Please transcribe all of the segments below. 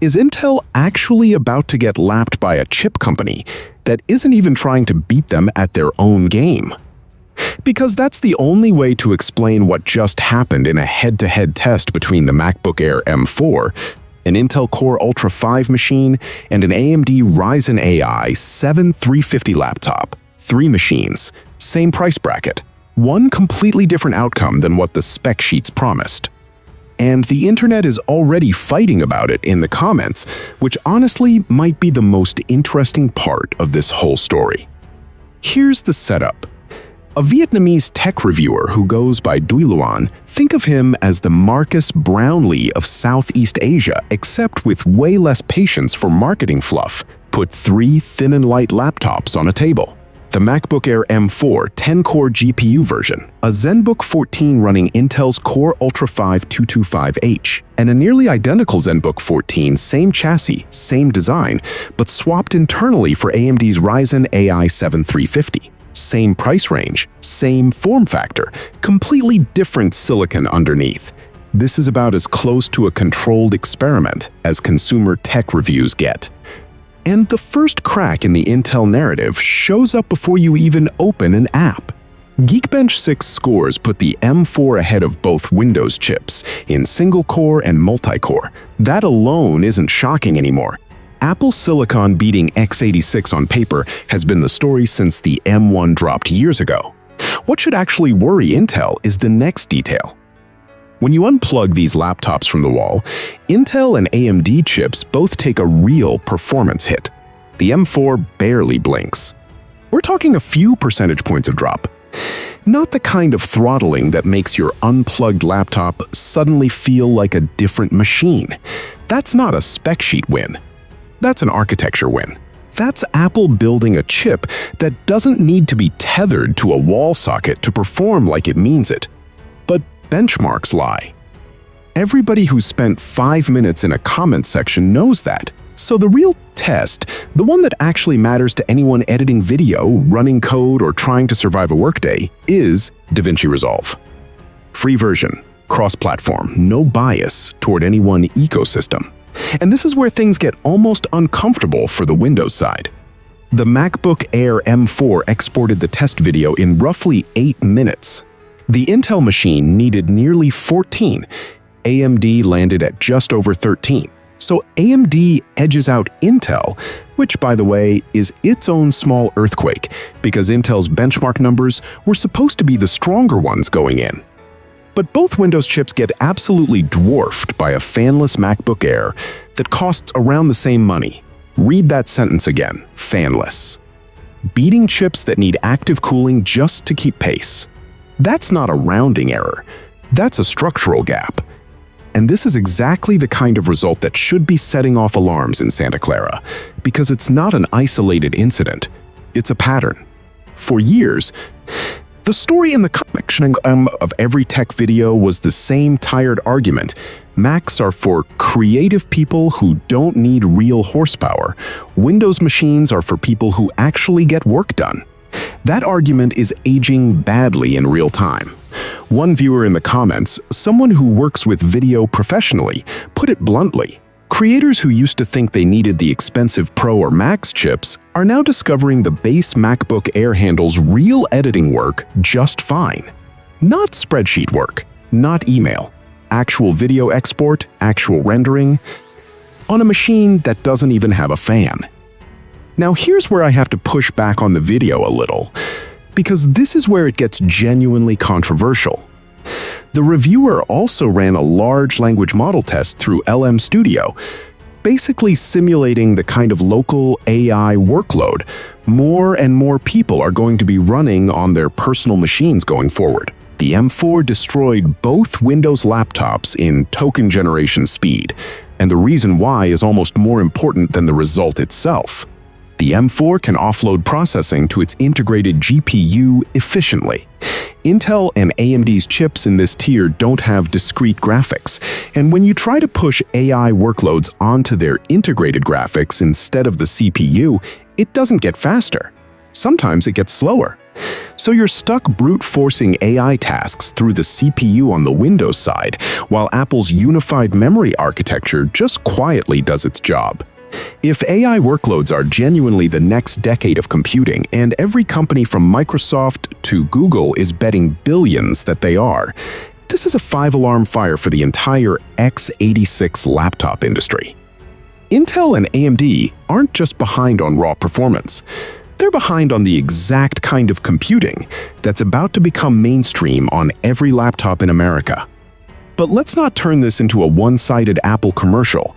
Is Intel actually about to get lapped by a chip company that isn't even trying to beat them at their own game? Because that's the only way to explain what just happened in a head-to-head test between the MacBook Air M4, an Intel Core Ultra 5 machine, and an AMD Ryzen AI 7350 laptop. 3 machines, same price bracket, one completely different outcome than what the spec sheets promised. And the internet is already fighting about it in the comments, which honestly might be the most interesting part of this whole story. Here's the setup. A Vietnamese tech reviewer who goes by Duy Luan, think of him as the Marcus Brownlee of Southeast Asia, except with way less patience for marketing fluff, put 3 thin and light laptops on a table. The MacBook Air M4 10-core GPU version, a ZenBook 14 running Intel's Core Ultra 5 225H, and a nearly identical ZenBook 14, same chassis, same design, but swapped internally for AMD's Ryzen AI 7350. Same price range, same form factor, completely different silicon underneath. This is about as close to a controlled experiment as consumer tech reviews get. And the first crack in the Intel narrative shows up before you even open an app. Geekbench 6 scores put the M4 ahead of both Windows chips in single-core and multi-core. That alone isn't shocking anymore. Apple Silicon beating x86 on paper has been the story since the M1 dropped years ago. What should actually worry Intel is the next detail. When you unplug these laptops from the wall, Intel and AMD chips both take a real performance hit. The M4 barely blinks. We're talking a few percentage points of drop. Not the kind of throttling that makes your unplugged laptop suddenly feel like a different machine. That's not a spec sheet win. That's an architecture win. That's Apple building a chip that doesn't need to be tethered to a wall socket to perform like it means it. But benchmarks lie. Everybody who's spent 5 minutes in a comment section knows that. So the real test, the one that actually matters to anyone editing video, running code, or trying to survive a workday, is DaVinci Resolve. Free version, cross-platform, no bias toward any one ecosystem. And this is where things get almost uncomfortable for the Windows side. The MacBook Air M4 exported the test video in roughly 8 minutes. The Intel machine needed nearly 14. AMD landed at just over 13. So AMD edges out Intel, which, by the way, is its own small earthquake, because Intel's benchmark numbers were supposed to be the stronger ones going in. But both Windows chips get absolutely dwarfed by a fanless MacBook Air that costs around the same money. Read that sentence again, fanless. Beating chips that need active cooling just to keep pace. That's not a rounding error. That's a structural gap. And this is exactly the kind of result that should be setting off alarms in Santa Clara, because it's not an isolated incident. It's a pattern. For years, the story in the comment section of every tech video was the same tired argument. Macs are for creative people who don't need real horsepower. Windows machines are for people who actually get work done. That argument is aging badly in real time. One viewer in the comments, someone who works with video professionally, put it bluntly. Creators who used to think they needed the expensive Pro or Max chips are now discovering the base MacBook Air handles real editing work just fine. Not spreadsheet work, not email, actual video export, actual rendering, on a machine that doesn't even have a fan. Now here's where I have to push back on the video a little, because this is where it gets genuinely controversial. The reviewer also ran a large language model test through LM Studio, basically simulating the kind of local AI workload more and more people are going to be running on their personal machines going forward. The M4 destroyed both Windows laptops in token generation speed, and the reason why is almost more important than the result itself. The M4 can offload processing to its integrated GPU efficiently. Intel and AMD's chips in this tier don't have discrete graphics, and when you try to push AI workloads onto their integrated graphics instead of the CPU, it doesn't get faster. Sometimes it gets slower. So you're stuck brute-forcing AI tasks through the CPU on the Windows side, while Apple's unified memory architecture just quietly does its job. If AI workloads are genuinely the next decade of computing, and every company from Microsoft to Google is betting billions that they are, this is a five-alarm fire for the entire x86 laptop industry. Intel and AMD aren't just behind on raw performance. They're behind on the exact kind of computing that's about to become mainstream on every laptop in America. But let's not turn this into a one-sided Apple commercial,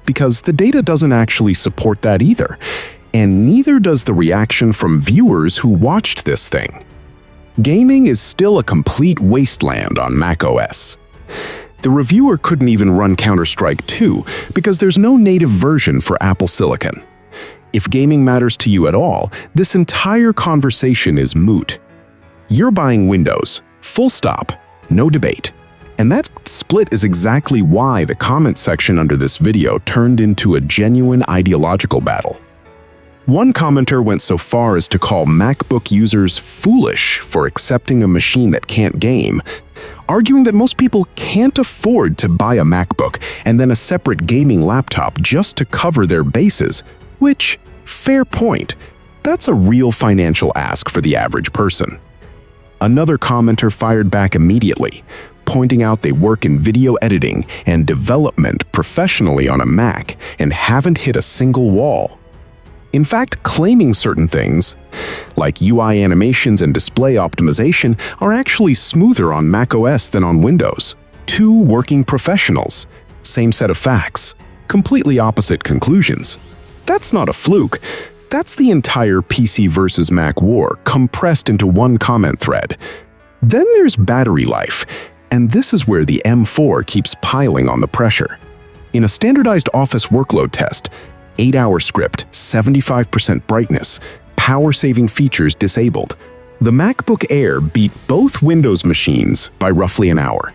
because the data doesn't actually support that either, and neither does the reaction from viewers who watched this thing. Gaming is still a complete wasteland on macOS. The reviewer couldn't even run Counter-Strike 2 because there's no native version for Apple Silicon. If gaming matters to you at all, this entire conversation is moot. You're buying Windows, full stop, no debate. And that split is exactly why the comment section under this video turned into a genuine ideological battle. One commenter went so far as to call MacBook users foolish for accepting a machine that can't game, arguing that most people can't afford to buy a MacBook and then a separate gaming laptop just to cover their bases, which, fair point, that's a real financial ask for the average person. Another commenter fired back immediately, pointing out they work in video editing and development professionally on a Mac and haven't hit a single wall. In fact, claiming certain things, like UI animations and display optimization, are actually smoother on macOS than on Windows. Two working professionals, same set of facts, completely opposite conclusions. That's not a fluke. That's the entire PC versus Mac war compressed into one comment thread. Then there's battery life, and this is where the M4 keeps piling on the pressure. In a standardized office workload test, 8-hour script, 75% brightness, power-saving features disabled, the MacBook Air beat both Windows machines by roughly an hour.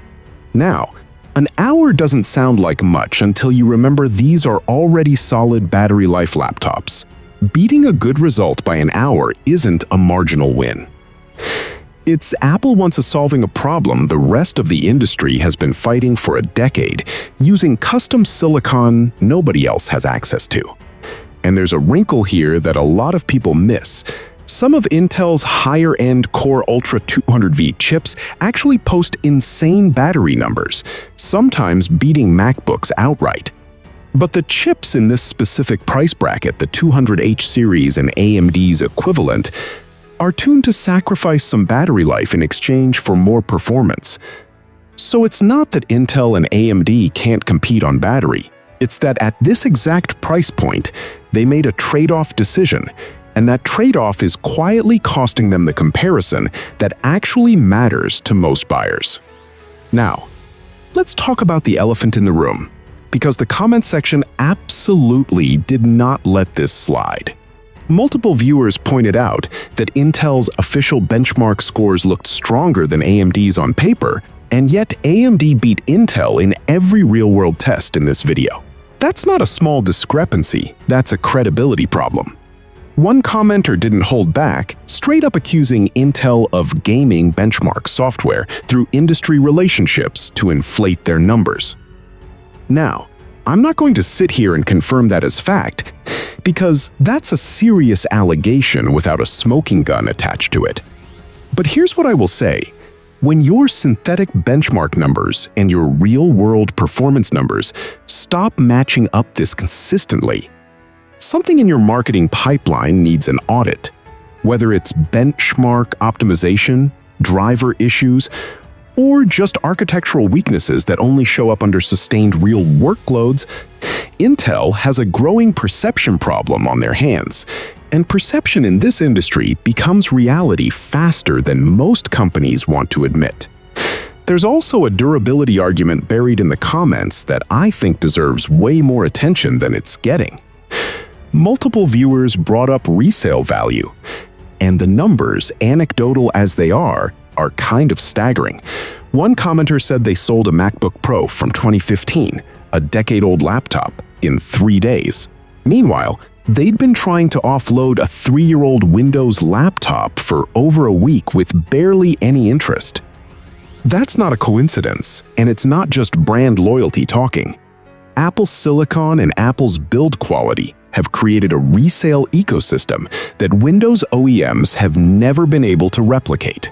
Now, an hour doesn't sound like much until you remember these are already solid battery life laptops. Beating a good result by an hour isn't a marginal win. It's Apple wants solving a problem the rest of the industry has been fighting for a decade, using custom silicon nobody else has access to. And there's a wrinkle here that a lot of people miss. Some of Intel's higher-end Core Ultra 200V chips actually post insane battery numbers, sometimes beating MacBooks outright. But the chips in this specific price bracket, the 200H series and AMD's equivalent, are tuned to sacrifice some battery life in exchange for more performance. So it's not that Intel and AMD can't compete on battery. It's that at this exact price point, they made a trade-off decision, and that trade-off is quietly costing them the comparison that actually matters to most buyers. Now, let's talk about the elephant in the room, because the comment section absolutely did not let this slide. Multiple viewers pointed out that Intel's official benchmark scores looked stronger than AMD's on paper, and yet AMD beat Intel in every real-world test in this video. That's not a small discrepancy, that's a credibility problem. One commenter didn't hold back, straight up accusing Intel of gaming benchmark software through industry relationships to inflate their numbers. Now, I'm not going to sit here and confirm that as fact, because that's a serious allegation without a smoking gun attached to it. But here's what I will say. When your synthetic benchmark numbers and your real-world performance numbers stop matching up this consistently, something in your marketing pipeline needs an audit. Whether it's benchmark optimization, driver issues, or just architectural weaknesses that only show up under sustained real workloads, Intel has a growing perception problem on their hands, and perception in this industry becomes reality faster than most companies want to admit. There's also a durability argument buried in the comments that I think deserves way more attention than it's getting. Multiple viewers brought up resale value, and the numbers, anecdotal as they are kind of staggering. One commenter said they sold a MacBook Pro from 2015, a decade-old laptop, in 3 days. Meanwhile, They'd been trying to offload a 3-year-old Windows laptop for over a week with barely any interest. That's not a coincidence, and it's not just brand loyalty talking. Apple's silicon and Apple's build quality have created a resale ecosystem that Windows OEMs have never been able to replicate.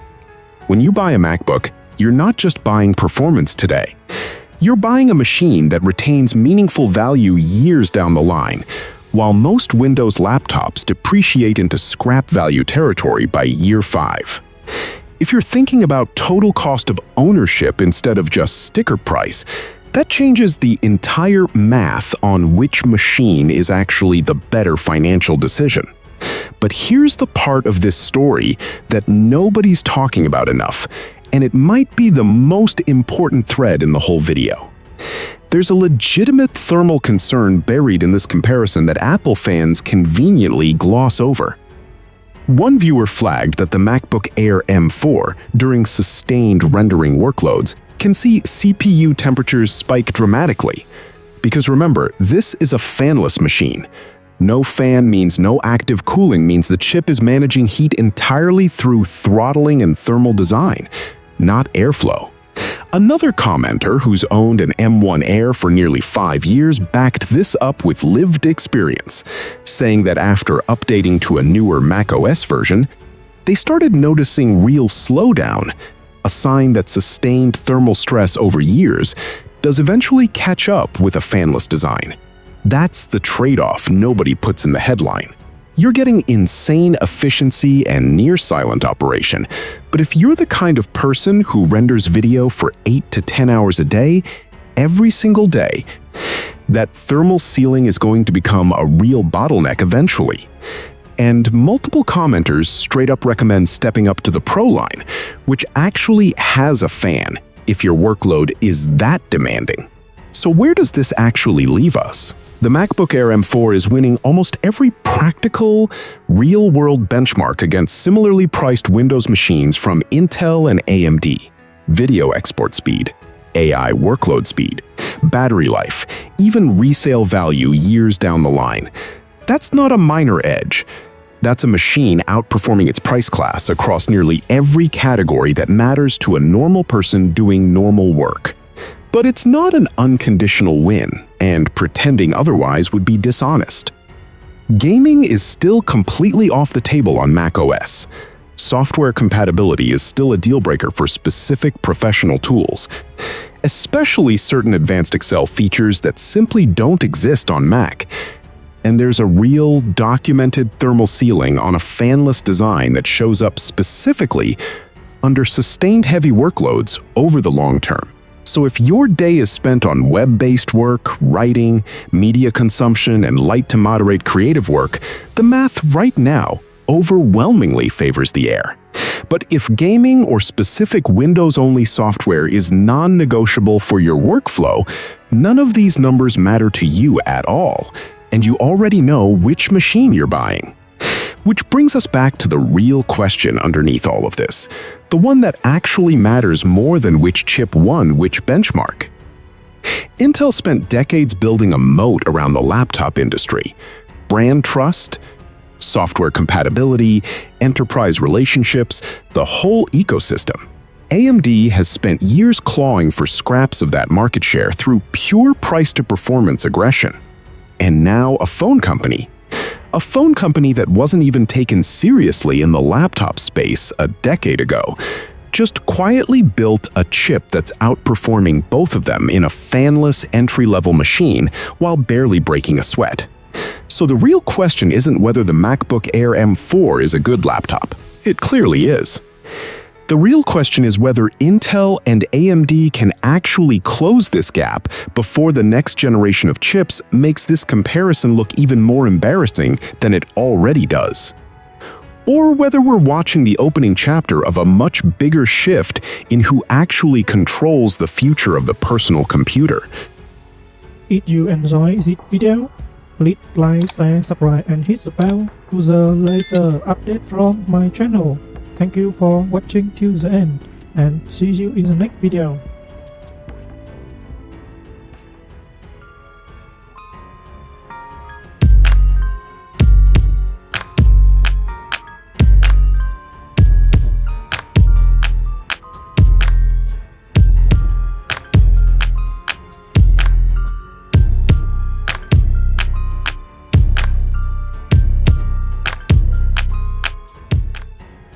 When you buy a MacBook, you're not just buying performance today. You're buying a machine that retains meaningful value years down the line, while most Windows laptops depreciate into scrap value territory by year 5. If you're thinking about total cost of ownership instead of just sticker price, that changes the entire math on which machine is actually the better financial decision. But here's the part of this story that nobody's talking about enough, and it might be the most important thread in the whole video. There's a legitimate thermal concern buried in this comparison that Apple fans conveniently gloss over. One viewer flagged that the MacBook Air M4, during sustained rendering workloads, can see CPU temperatures spike dramatically. Because remember, this is a fanless machine. No fan means no active cooling, means the chip is managing heat entirely through throttling and thermal design, not airflow. Another commenter who's owned an M1 Air for nearly 5 years backed this up with lived experience, saying that after updating to a newer macOS version, they started noticing real slowdown, a sign that sustained thermal stress over years does eventually catch up with a fanless design. That's the trade-off nobody puts in the headline. You're getting insane efficiency and near-silent operation, but if you're the kind of person who renders video for 8 to 10 hours a day, every single day, that thermal ceiling is going to become a real bottleneck eventually. And multiple commenters straight up recommend stepping up to the Pro line, which actually has a fan if your workload is that demanding. So where does this actually leave us? The MacBook Air M4 is winning almost every practical, real-world benchmark against similarly priced Windows machines from Intel and AMD. Video export speed, AI workload speed, battery life, even resale value years down the line. That's not a minor edge. That's a machine outperforming its price class across nearly every category that matters to a normal person doing normal work. But it's not an unconditional win, and pretending otherwise would be dishonest. Gaming is still completely off the table on macOS. Software compatibility is still a deal-breaker for specific professional tools, especially certain advanced Excel features that simply don't exist on Mac. And there's a real, documented thermal ceiling on a fanless design that shows up specifically under sustained heavy workloads over the long term. So if your day is spent on web-based work, writing, media consumption, and light to moderate creative work, the math right now overwhelmingly favors the Air. But if gaming or specific Windows-only software is non-negotiable for your workflow, none of these numbers matter to you at all, and you already know which machine you're buying. Which brings us back to the real question underneath all of this, the one that actually matters more than which chip won which benchmark. Intel spent decades building a moat around the laptop industry. Brand trust, software compatibility, enterprise relationships, the whole ecosystem. AMD has spent years clawing for scraps of that market share through pure price-to-performance aggression. And now a phone company that wasn't even taken seriously in the laptop space a decade ago, just quietly built a chip that's outperforming both of them in a fanless entry-level machine while barely breaking a sweat. So the real question isn't whether the MacBook Air M4 is a good laptop. It clearly is. The real question is whether Intel and AMD can actually close this gap before the next generation of chips makes this comparison look even more embarrassing than it already does. Or whether we're watching the opening chapter of a much bigger shift in who actually controls the future of the personal computer. If you enjoy this video, please like, share, subscribe and hit the bell to the latest update from my channel. Thank you for watching till the end and see you in the next video.